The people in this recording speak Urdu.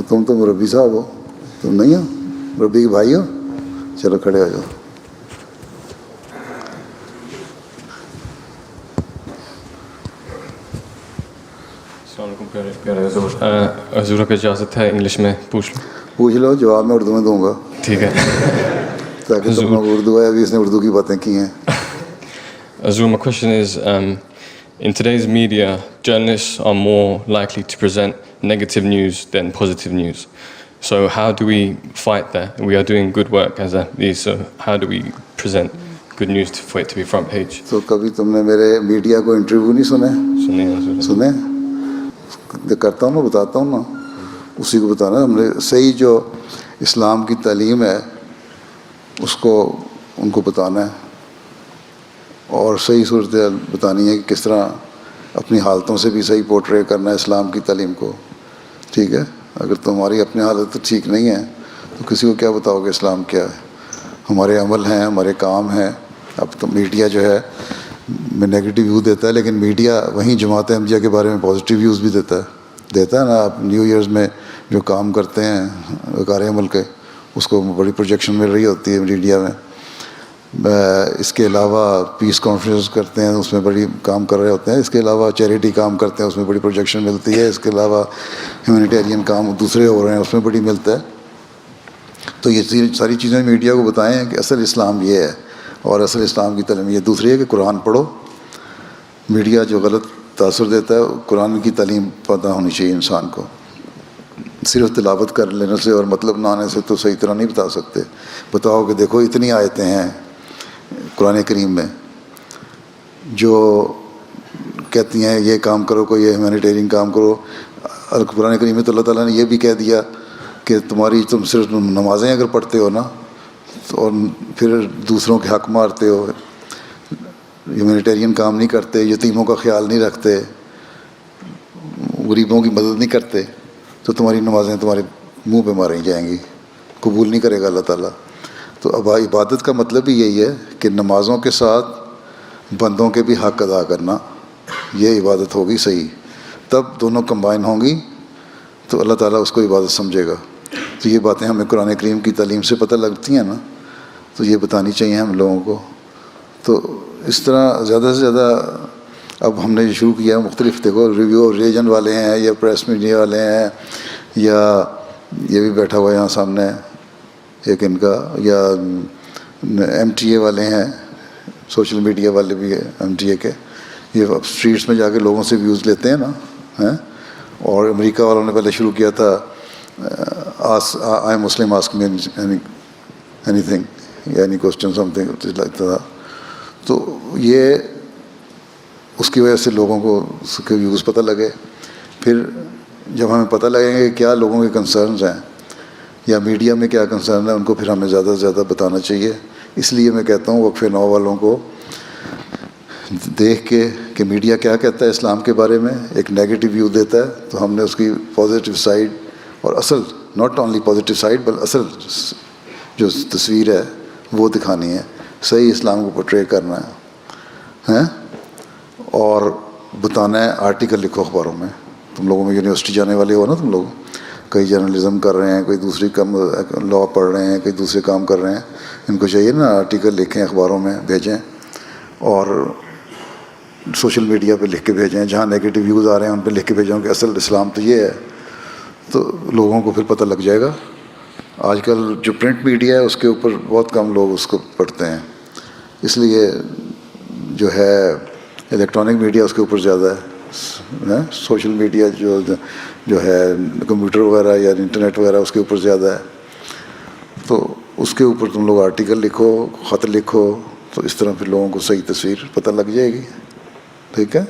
تم تو مربی صاحب ہو, تم نہیں ہو مربی کے بھائی ہو؟ چلو کھڑے ہو جاؤ. السلام علیکم پیارے حضور. حضور کا اجازت ہے انگلش میں پوچھ لوں؟ پوچھ لو, جواب میں اردو میں دوں گا. ٹھیک ہے. تاکہ تم لوگ اردو ہے, ابھی اس نے اردو کی باتیں کی ہیں. Azur, my question is, in today's media, journalists are more likely to present negative news than positive news. So how do we fight that? We are doing good work as these, so how do we present good news for it to be front page? تو کبھی تم نے میرے میڈیا کو انٹرویو نہیں سنے؟ سنے کرتا ہوں نا, بتاتا ہوں نا, اسی کو بتانا. ہم نے صحیح جو اسلام کی تعلیم ہے اس کو ان کو بتانا ہے, اور صحیح صورتحال بتانی ہے کہ کس طرح اپنی حالتوں سے بھی صحیح پورٹرے کرنا ہے اسلام کی تعلیم کو. ٹھیک ہے, اگر تمہاری اپنی حالت ٹھیک نہیں ہے تو کسی کو کیا بتاؤ گے اسلام کیا ہے. ہمارے عمل ہیں, ہمارے کام ہیں. اب تو میڈیا جو ہے میں نیگیٹو ویو دیتا ہے, لیکن میڈیا وہیں جماعت احمدیہ کے بارے میں پازیٹیو ویوز بھی دیتا ہے نا. آپ نیو ایئرز میں جو کام کرتے ہیں وقار عمل کے, اس کو بڑی پروجیکشن مل رہی ہوتی ہے میڈیا میں. اس کے علاوہ پیس کانفرنس کرتے ہیں, اس میں بڑی کام کر رہے ہوتے ہیں. اس کے علاوہ چیریٹی کام کرتے ہیں, اس میں بڑی پروجیکشن ملتی ہے. اس کے علاوہ ہیومینیٹیرین کام دوسرے ہو رہے ہیں, اس میں بڑی ملتا ہے. تو یہ ساری چیزیں میڈیا کو بتائیں کہ اصل اسلام یہ ہے, اور اصل اسلام کی تعلیم یہ. دوسری ہے کہ قرآن پڑھو. میڈیا جو غلط تاثر دیتا ہے, قرآن کی تعلیم پتہ ہونی چاہیے انسان کو. صرف تلاوت کر لینے سے اور مطلب نہ آنے سے تو صحیح طرح نہیں بتا سکتے. بتاؤ کہ دیکھو اتنی آیتیں ہیں قرآن کریم میں جو کہتی ہیں یہ کام کرو, کوئی یہ ہیومینیٹیرین کام کرو. قرآن کریم میں تو اللہ تعالیٰ نے یہ بھی کہہ دیا کہ تم صرف نمازیں اگر پڑھتے ہو نا, اور پھر دوسروں کے حق مارتے ہو, ہیومینیٹیرین کام نہیں کرتے, یتیموں کا خیال نہیں رکھتے, غریبوں کی مدد نہیں کرتے, تو تمہاری نمازیں تمہارے منہ پہ ماری جائیں گی, قبول نہیں کرے گا اللہ تعالیٰ. تو اب عبادت کا مطلب ہی یہی ہے کہ نمازوں کے ساتھ بندوں کے بھی حق ادا کرنا, یہ عبادت ہوگی صحیح. تب دونوں کمبائن ہوں گی تو اللہ تعالیٰ اس کو عبادت سمجھے گا. تو یہ باتیں ہمیں قرآن کریم کی تعلیم سے پتہ لگتی ہیں نا, تو یہ بتانی چاہیے ہم لوگوں کو. تو اس طرح زیادہ سے زیادہ اب ہم نے شروع کیا ہے مختلف, دیکھو ریویو ریجن والے ہیں یا پریس میڈیا والے ہیں, یا یہ بھی بیٹھا ہوا ہے یہاں سامنے ایک ان کا, یا ایم ٹی اے والے ہیں, سوشل میڈیا والے بھی ہیں ایم ٹی اے کے. یہ اسٹریٹس میں جا کے لوگوں سے ویوز لیتے ہیں نا. اور امریکہ والوں نے پہلے شروع کیا تھا آئی مسلم آسک می اینی تھنگ یا اینی کوشچن سم تھنگ لگتا تھا. تو یہ اس کی وجہ سے لوگوں کو اس کے ویوز پتہ لگے. پھر جب ہمیں پتہ لگیں گے کہ کیا لوگوں کے کنسرنز ہیں یا میڈیا میں کیا کنسرن ہے, ان کو پھر ہمیں زیادہ سے زیادہ بتانا چاہیے. اس لیے میں کہتا ہوں وقف نو والوں کو دیکھ کے کہ میڈیا کیا کہتا ہے اسلام کے بارے میں, ایک نیگیٹو ویو دیتا ہے, تو ہم نے اس کی پازیٹیو سائڈ اور اصل, ناٹ اونلی پازیٹیو سائڈ بل اصل جو تصویر ہے وہ دکھانی ہے, صحیح اسلام کو پورٹرے کرنا ہے. اور بتانا ہے, آرٹیکل لکھو اخباروں میں. تم لوگوں میں یونیورسٹی جانے والے ہو نا, تم لوگ کئی جرنلزم کر رہے ہیں, کوئی دوسری کم لا پڑھ رہے ہیں, کوئی دوسرے کام کر رہے ہیں. ان کو چاہیے نا آرٹیکل لکھیں, اخباروں میں بھیجیں, اور سوشل میڈیا پہ لکھ کے بھیجیں. جہاں نیگیٹو ویوز آ رہے ہیں ان پہ لکھ کے بھیجیں کہ اصل اسلام تو یہ ہے. تو لوگوں کو پھر پتہ لگ جائے گا. آج کل جو پرنٹ میڈیا ہے اس کے اوپر بہت کم لوگ اس کو پڑھتے ہیں, اس لیے جو ہے الیکٹرانک میڈیا اس کے اوپر زیادہ ہے. سوشل میڈیا جو ہے کمپیوٹر وغیرہ یا انٹرنیٹ وغیرہ اس کے اوپر زیادہ ہے. تو اس کے اوپر تم لوگ آرٹیکل لکھو, خط لکھو, تو اس طرح پھر لوگوں کو صحیح تصویر پتہ لگ جائے گی. ٹھیک ہے.